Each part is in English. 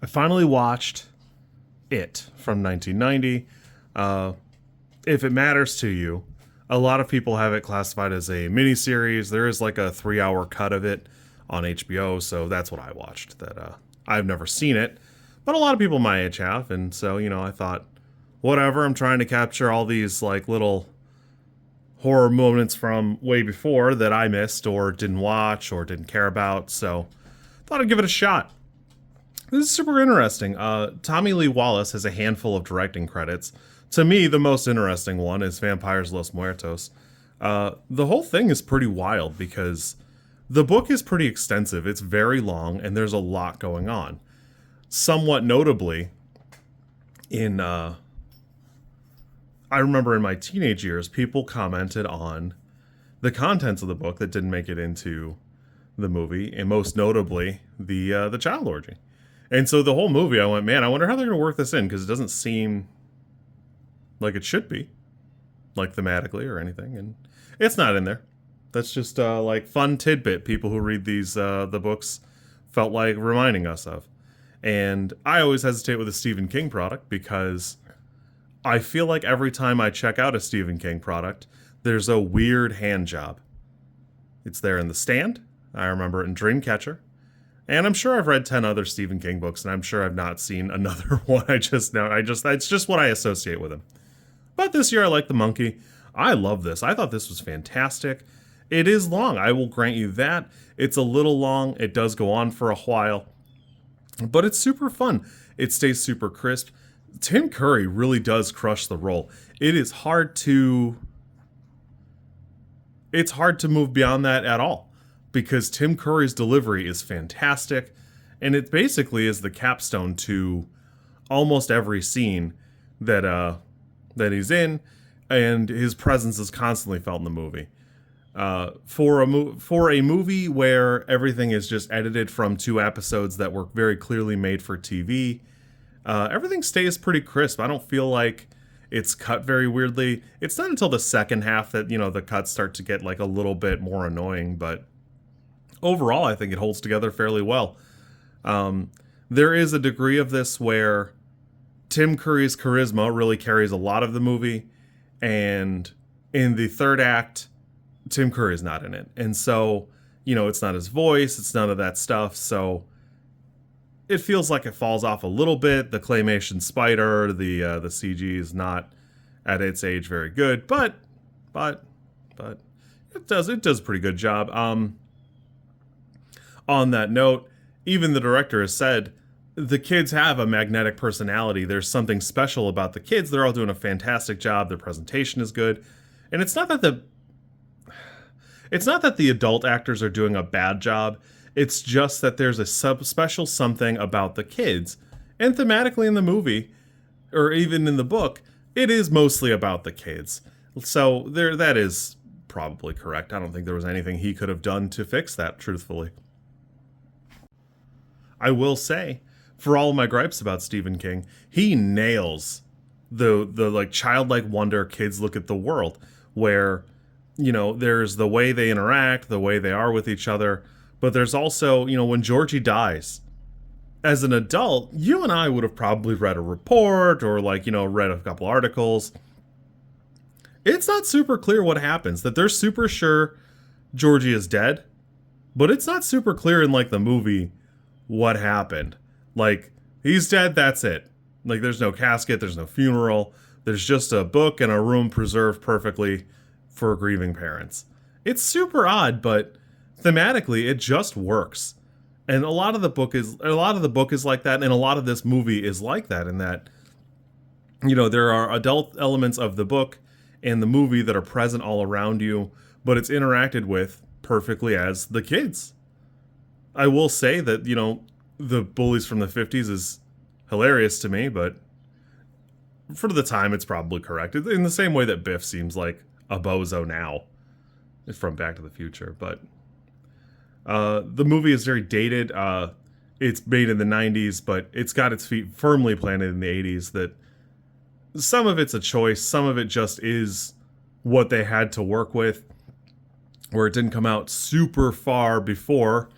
I finally watched It from 1990. If it matters to you, a lot of people have it classified as a miniseries. There is like a 3-hour cut of it on HBO, so that's what I watched. I've never seen it, but a lot of people my age have, and so, I thought, whatever, I'm trying to capture all these like little horror moments from way before that I missed or didn't watch or didn't care about, so thought I'd give it a shot. This is super interesting. Tommy Lee Wallace has a handful of directing credits. To me, the most interesting one is Vampires Los Muertos. The whole thing is pretty wild because the book is pretty extensive. It's very long, and there's a lot going on. Somewhat notably, I remember in my teenage years, people commented on the contents of the book that didn't make it into the movie, and most notably, the child orgy. And so the whole movie, I went, man, I wonder how they're going to work this in, because it doesn't seem like it should be, like thematically or anything, and it's not in there. That's just like fun tidbit people who read these the books felt like reminding us of. And I always hesitate with a Stephen King product because I feel like every time I check out a Stephen King product, there's a weird hand job. It's there in The Stand. I remember it in Dreamcatcher. And I'm sure I've read 10 other Stephen King books, and I'm sure I've not seen another one. It's just what I associate with him. But this year I like The Monkey. I love this. I thought this was fantastic. It is long. I will grant you that. It's a little long. It does go on for a while. But it's super fun. It stays super crisp. Tim Curry really does crush the role. It's hard to move beyond that at all, because Tim Curry's delivery is fantastic, and it basically is the capstone to almost every scene that he's in, and his presence is constantly felt in the movie. For a movie where everything is just edited from 2 episodes that were very clearly made for TV, everything stays pretty crisp. I don't feel like it's cut very weirdly. It's not until the second half that, the cuts start to get like a little bit more annoying, but overall, I think it holds together fairly well. There is a degree of this where Tim Curry's charisma really carries a lot of the movie, and in the third act, Tim Curry's not in it. And so, it's not his voice, it's none of that stuff, so it feels like it falls off a little bit. The claymation spider, the CG is not at its age very good, but it does a pretty good job. On that note, even the director has said the kids have a magnetic personality. There's something special about the kids. They're all doing a fantastic job. Their presentation is good. And it's not that the adult actors are doing a bad job. It's just that there's a special something about the kids. And thematically in the movie, or even in the book, it is mostly about the kids. So that is probably correct. I don't think there was anything he could have done to fix that, truthfully. I will say, for all of my gripes about Stephen King, he nails the like childlike wonder kids look at the world, where, there's the way they interact, the way they are with each other, but there's also, when Georgie dies, as an adult, you and I would have probably read a report or read a couple articles. It's not super clear what happens, that they're super sure Georgie is dead, but it's not super clear in the movie what happened. He's dead, that's it. There's no casket, there's no funeral, there's just a book and a room preserved perfectly for grieving parents. It's super odd, but thematically it just works. And a lot of the book is like that, and a lot of this movie is like that, in that there are adult elements of the book and the movie that are present all around you, but it's interacted with perfectly as the kids. I will say that, the Bullies from the 50s is hilarious to me, but for the time, it's probably correct. In the same way that Biff seems like a bozo now from Back to the Future. But the movie is very dated. It's made in the 90s, but it's got its feet firmly planted in the 80s. That some of it's a choice. Some of it just is what they had to work with, where it didn't come out super far before,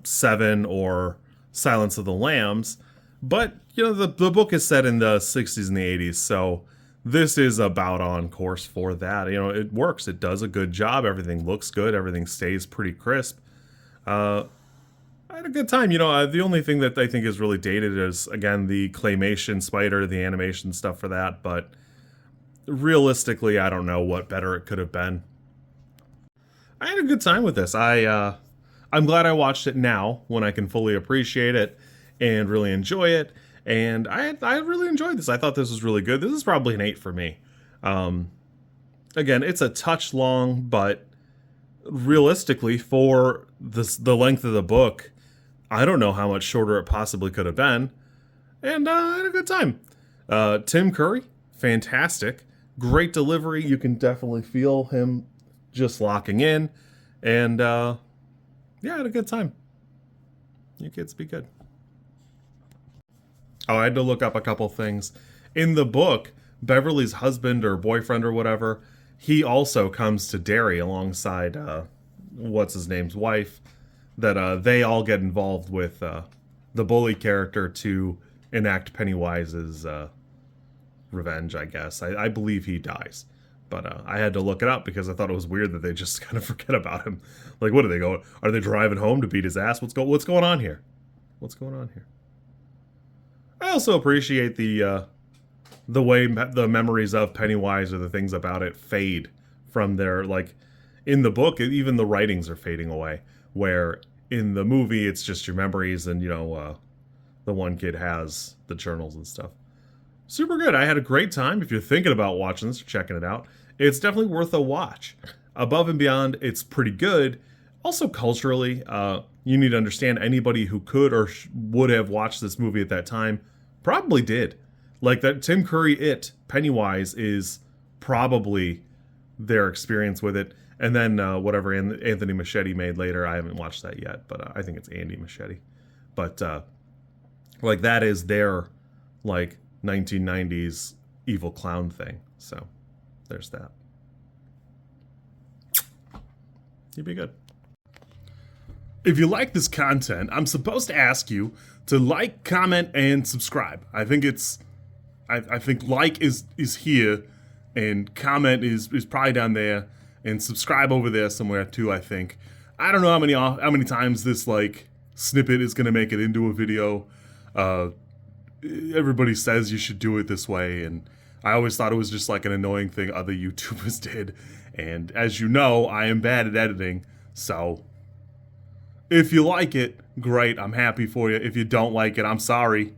Seven or Silence of the Lambs. But, the book is set in the 60s and the 80s, so this is about on course for that. It works. It does a good job. Everything looks good. Everything stays pretty crisp. I had a good time. The only thing that I think is really dated is, again, the claymation spider, the animation stuff for that, but realistically, I don't know what better it could have been. I had a good time with this. I'm glad I watched it now when I can fully appreciate it and really enjoy it. And I really enjoyed this. I thought this was really good. This is probably an 8 for me. Again, it's a touch long, but realistically, for the length of the book, I don't know how much shorter it possibly could have been. And I had a good time. Tim Curry, fantastic. Great delivery. You can definitely feel him just locking in. And yeah, I had a good time. You kids be good. Oh, I had to look up a couple things. In the book, Beverly's husband or boyfriend or whatever, he also comes to Derry alongside what's his name's wife. That they all get involved with the bully character to enact Pennywise's revenge, I guess. I believe he dies. But I had to look it up because I thought it was weird that they just kind of forget about him. Like, what are they going? Are they driving home to beat his ass? What's going on here? What's going on here? I also appreciate the way the memories of Pennywise or the things about it fade from their, like, in the book, even the writings are fading away. Where in the movie, it's just your memories and, the one kid has the journals and stuff. Super good. I had a great time. If you're thinking about watching this or checking it out, it's definitely worth a watch. Above and Beyond, it's pretty good. Also, culturally, you need to understand anybody who could or would have watched this movie at that time probably did. Like that Tim Curry Pennywise is probably their experience with it. And then whatever Anthony Machete made later, I haven't watched that yet, but I think it's Andy Machete. But like that is their like 1990s evil clown thing. So there's that. You'd be good. If you like this content, I'm supposed to ask you to like, comment, and subscribe. I think I think like is here, and comment is probably down there, and subscribe over there somewhere too. I think. I don't know how many times this like snippet is gonna make it into a video. Everybody says you should do it this way, and I always thought it was just like an annoying thing other YouTubers did. And as you know, I am bad at editing, so if you like it, great, I'm happy for you. If you don't like it, I'm sorry.